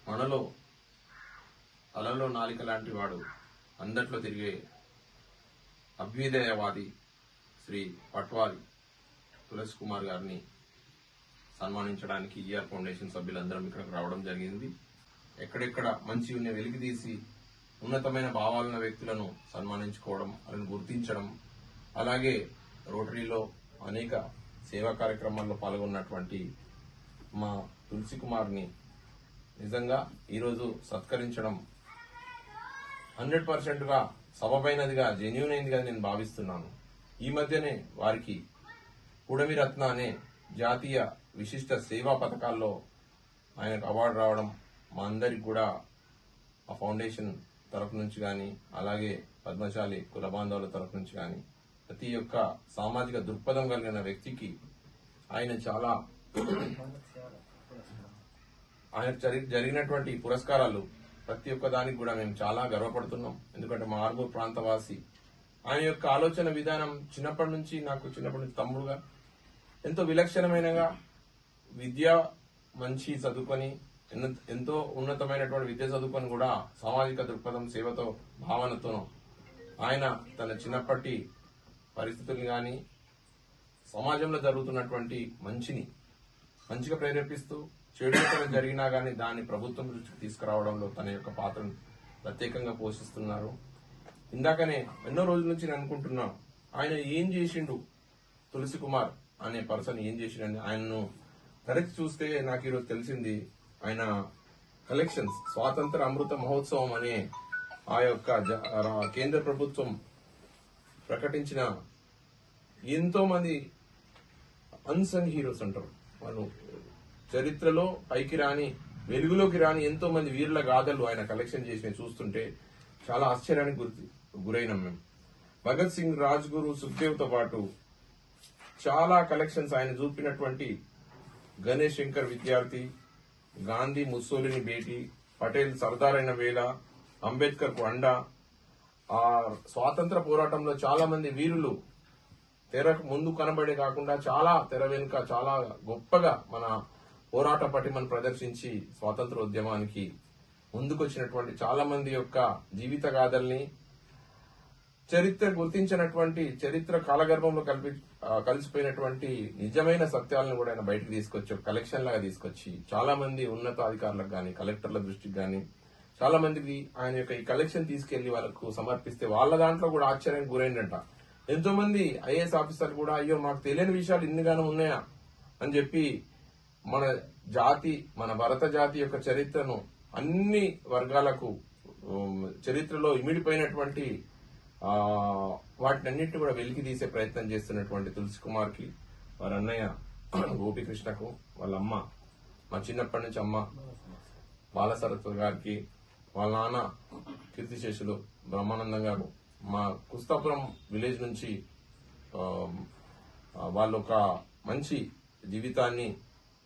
మనలో అలలో నాలిక లాంటి వాడు అందట్లో తిరిగే అభ్యుదయవాది శ్రీ పట్వారి తులసి కుమార్ గారిని సన్మానించడానికి ఈఆర్ ఫౌండేషన్ సభ్యులందరం ఇక్కడికి రావడం జరిగింది. ఎక్కడెక్కడ మంచి ఉన్న వెలికి తీసి ఉన్నతమైన భావాలున్న వ్యక్తులను సన్మానించుకోవడం, వాళ్ళని గుర్తించడం, అలాగే రోటరీలో అనేక సేవా కార్యక్రమాల్లో పాల్గొన్నటువంటి మా తులసి కుమార్ని నిజంగా ఈరోజు సత్కరించడం 100%గా సబబైనదిగా, జెన్యూన్ అయిందిగా నేను భావిస్తున్నాను. ఈ మధ్యనే వారికి పుడమి రత్న అనే జాతీయ విశిష్ట సేవా పథకాల్లో ఆయనకు అవార్డు రావడం మా అందరికి కూడా ఆ ఫౌండేషన్ తరఫు నుంచి కానీ, అలాగే పద్మశాలి కుల బాంధవుల తరఫు నుంచి కానీ, ప్రతి ఒక్క సామాజిక దృక్పథం కలిగిన వ్యక్తికి ఆయన జరిగినటువంటి పురస్కారాలు ప్రతి ఒక్క దానికి కూడా మేము చాలా గర్వపడుతున్నాం. ఎందుకంటే మా ఆర్మూర్ ప్రాంతవాసి, ఆయన యొక్క ఆలోచన విధానం చిన్నప్పటి నుంచి తమ్ముడుగా ఎంతో విలక్షణమైనగా విద్య మంచి చదువుకొని, ఎంతో ఉన్నతమైనటువంటి విద్య చదువుకొని కూడా సామాజిక దృక్పథం, సేవతో, భావనతోనూ ఆయన తన చిన్నప్పటి పరిస్థితులు గాని, సమాజంలో జరుగుతున్నటువంటి మంచిగా ప్రేరేపిస్తూ, చెడు జరిగినా గానీ దాన్ని ప్రభుత్వం దృష్టికి తీసుకురావడంలో తన యొక్క పాత్రను ప్రత్యేకంగా పోషిస్తున్నారు. ఇందాకనే ఎన్నో రోజుల నుంచి నేను అనుకుంటున్నా, ఆయన ఏం చేసిండు, తులసి కుమార్ అనే పర్సన్ ఏం చేసిండని. ఆయనను కరెక్ట్ చూస్తే నాకు ఈరోజు తెలిసింది, ఆయన కలెక్షన్స్ స్వాతంత్ర అమృత మహోత్సవం అనే ఆ యొక్క కేంద్ర ప్రభుత్వం ప్రకటించిన ఎంతో మంది అన్సంగ్ హీరోస్ అంటారు, వాళ్ళు చరిత్రలో పైకి రాని, వెలుగులోకి రాని ఎంతో మంది వీరుల గాథలు ఆయన కలెక్షన్ చేసి చూస్తుంటే చాలా ఆశ్చర్యానికి గురైనాం మేము. భగత్ సింగ్, రాజ్ గురు, సుఖ్దేవ్ తో పాటు చాలా కలెక్షన్స్ ఆయన చూపినటువంటి గణేష్ శంకర్ విద్యార్థి, గాంధీ ముస్సోలిని భేటీ, పటేల్ సర్దార్ అయిన వేళ, అంబేద్కర్ కు అండ, ఆ స్వాతంత్ర పోరాటంలో చాలా మంది వీరులు తెర ముందు కనబడే కాకుండా చాలా తెర వెనుక చాలా గొప్పగా మన పోరాట పటిమను ప్రదర్శించి స్వాతంత్ర ఉద్యమానికి ముందుకొచ్చినటువంటి చాలా మంది యొక్క జీవిత గాథల్ని, చరిత్ర గుర్తించినటువంటి, చరిత్ర కాలగర్భంలో కలిసిపోయినటువంటి నిజమైన సత్యాలను కూడా ఆయన బయటకు తీసుకొచ్చి కలెక్షన్ లాగా తీసుకొచ్చి చాలా మంది ఉన్నతాధికారులకు గాని, కలెక్టర్ల దృష్టికి గాని, చాలా మందికి ఆయన యొక్క ఈ కలెక్షన్ తీసుకెళ్లి వాళ్ళకు సమర్పిస్తే వాళ్ళ దాంట్లో కూడా ఆశ్చర్యానికి గురైందంట. ఎంతో మంది ఐఏఎస్ ఆఫీసర్లు కూడా అయ్యో మాకు తెలియని విషయాలు ఇన్నిగానో ఉన్నాయా అని చెప్పి మన భరత జాతి యొక్క చరిత్రను అన్ని వర్గాలకు చరిత్రలో ఇమిడిపోయినటువంటి వాటినన్నింటినీ కూడా వెలికి తీసే ప్రయత్నం చేస్తున్నటువంటి తులసి కుమార్ కి, వారి అన్నయ్య గోపికృష్ణకు, వాళ్ళ అమ్మ, మా చిన్నప్పటి నుంచి అమ్మ బాలసరస్వతి గారికి, వాళ్ళ నాన్న కీర్తిశేషులు బ్రహ్మానందం గారు, మా కుస్తాపురం విలేజ్ నుంచి వాళ్ళు ఒక మంచి జీవితాన్ని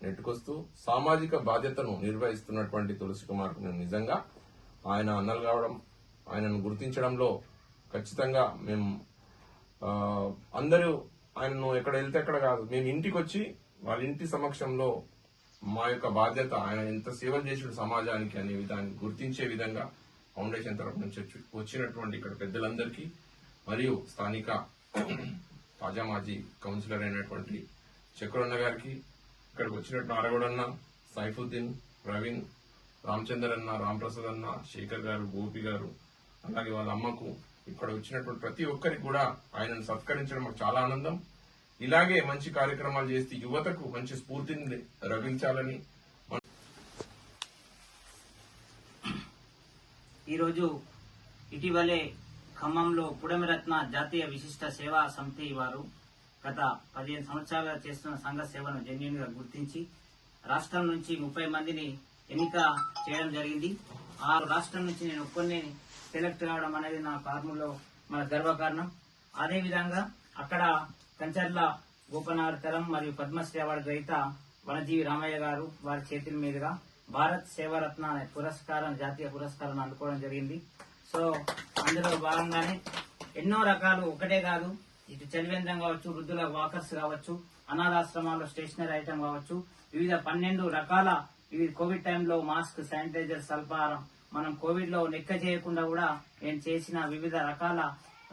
నెట్టుకొస్తూ సామాజిక బాధ్యతను నిర్వహిస్తున్నటువంటి తులసి కుమార్ నేను నిజంగా ఆయన అన్నలు కావడం, ఆయనను గుర్తించడంలో ఖచ్చితంగా మేము అందరూ ఆయనను ఎక్కడ వెళ్తే అక్కడ కాదు, మేము ఇంటికి వచ్చి వాళ్ళ ఇంటి సమక్షంలో మా యొక్క బాధ్యత, ఆయన ఎంత సేవలు చేసిన సమాజానికి అనే విధాన్ని గుర్తించే విధంగా ఫౌండేషన్ తరఫు నుంచి వచ్చినటువంటి ఇక్కడ పెద్దలందరికీ, మరియు స్థానిక తాజా మాజీ కౌన్సిలర్ అయినటువంటి చక్రన్న గారికి, ఇక్కడికి వచ్చినట్టు నారగొడన్న, సైఫుద్దీన్, ప్రవీణ్, రామచందర్ అన్న, రాంప్రసాద్ అన్న, శేఖర్ గారు, గోపి గారు, అలాగే వాళ్ళ అమ్మకు, ఇక్కడ వచ్చినటువంటి ప్రతి ఒక్కరికి కూడా ఆయనను సత్కరించడం మాకు చాలా ఆనందం. ఇలాగే మంచి కార్యక్రమాలు చేస్తే యువతకు మంచి స్ఫూర్తిని రగిల్చాలని. ఈరోజు ఇటీవలే ఖమ్మంలో పుడమిరత్న జాతీయ విశిష్ట సేవా సమితి వారు గత 15 సంవత్సరాలుగా చేస్తున్న సంఘ సేవను జెన్యూన్ గా గుర్తించి రాష్ట్రం నుంచి 30 మందిని ఎన్నిక చేయడం జరిగింది. ఆ రాష్ట్రం నుంచి నేను ఒక్కరిని సెలెక్ట్ కావడం అనేది నా కార్ములో మన గర్వకారణం. అదేవిధంగా అక్కడ కంచర్ల గోపనాథ్ తరం మరియు పద్మశ్రీ అవార్డు గ్రహీత వనజీవి రామయ్య గారు వారి చేతుల మీదుగా భారత్ సేవారత్న అనే జాతీయ పురస్కారాన్ని అందుకోవడం జరిగింది. సో అందులో భాగంగానే ఎన్నో రకాలు, ఒకటే కాదు, ఇటు చలివేంద్రం కావచ్చు, వృద్ధుల వాకర్స్ కావచ్చు, అనాథాశ్రమాల్లో స్టేషనరీ ఐటమ్ కావచ్చు, వివిధ 12 రకాల ఈ కోవిడ్ టైంలో మాస్క్, శానిటైజర్, అల్పాహారం మనం కోవిడ్ లో లెక్క చేయకుండా కూడా నేను చేసిన వివిధ రకాల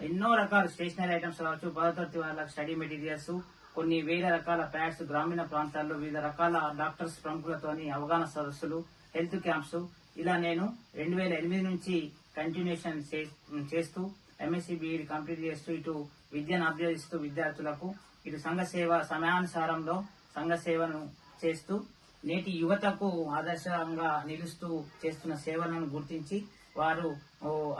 ఎన్నో రకాల స్టేషనరీ ఐటమ్స్ కావచ్చు, 10వ తరగతి వాళ్ళకి స్టడీ మెటీరియల్స్, కొన్ని వేల రకాల ప్యాడ్స్, గ్రామీణ ప్రాంతాల్లో వివిధ రకాల డాక్టర్స్ ప్రముఖులతోని అవగాహన సదస్సులు, హెల్త్ క్యాంప్స్, ఇలా నేను 2008 నుంచి కంటిన్యూషన్ చేస్తూ ఎంఎస్సీ బీఈడి కంప్లీట్ చేస్తూ ఇటు విద్యను అభ్యసిస్తూ విద్యార్థులకు ఇటు సంఘ సేవ సమయానుసారంలో సంఘ సేవను చేస్తూ నేటి యువతకు ఆదర్శంగా నిలుస్తూ చేస్తున్న సేవలను గుర్తించి వారు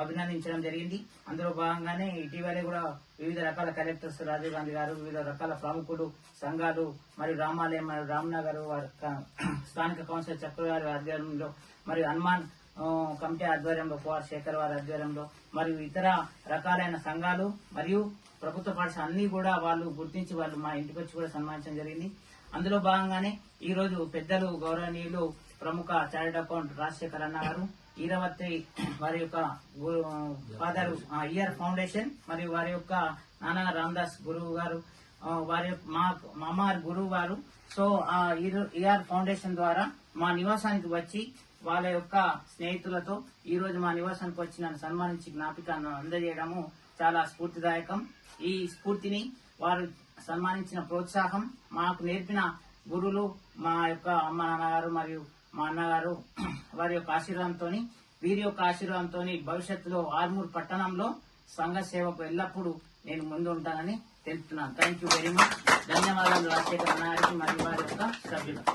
అభినందించడం జరిగింది. అందులో భాగంగానే ఇటీవలే కూడా వివిధ రకాల కలెక్టర్స్, రాజీవ్ గాంధీ గారు, వివిధ రకాల ప్రముఖులు, సంఘాలు మరియు రామాలయం మరియు రామ్నగర్ స్థానిక కౌన్సిలర్ చక్ర గారి ఆధ్వర్యంలో మరియు హనుమాన్ కమిటీ ఆధ్వర్యంలో, కుమార్ శేఖర్ వారి ఆధ్వర్యంలో మరియు ఇతర రకాలైన సంఘాలు మరియు ప్రభుత్వ పాఠశాల అన్ని కూడా వాళ్ళు గుర్తించి వాళ్ళు మా ఇంటికి వచ్చి కూడా సన్మానించడం జరిగింది. అందులో భాగంగానే ఈ రోజు పెద్దలు గౌరవనీయులు ప్రముఖ చార్టెడ్ అకౌంట్ రాజశేఖర్ అన్న గారు, ఈరవత్తి వారి యొక్క ఫాదర్ ఇయర్ ఫౌండేషన్ మరియు వారి యొక్క నాన్న రామదాస్ గురువు గారు, వారి మా అమ్మగారు గురువు గారు. సో ఆ ఇయర్ ఫౌండేషన్ ద్వారా మా నివాసానికి వచ్చి వాళ్ళ యొక్క స్నేహితులతో ఈ రోజు మా నివాసానికి వచ్చి నన్ను సన్మానించి జ్ఞాపికను అందజేయడము చాలా స్ఫూర్తిదాయకం. ఈ స్ఫూర్తిని వారు సన్మానించిన ప్రోత్సాహం మాకు నేర్పిన గురువులు, మా యొక్క అమ్మ నాన్నగారు మరియు మా అన్నగారు వారి యొక్క ఆశీర్వాదంతో, వీరి యొక్క ఆశీర్వాదంతో భవిష్యత్తులో ఆర్మూర్ పట్టణంలో సంఘ సేవకు ఎల్లప్పుడూ నేను ముందు ఉంటానని తెలుపుతున్నాను. Thank you very much. ధన్యవాదాలు రాజశేఖర్ అన్న గారికి మరియు వారి యొక్క సభ్యులకు.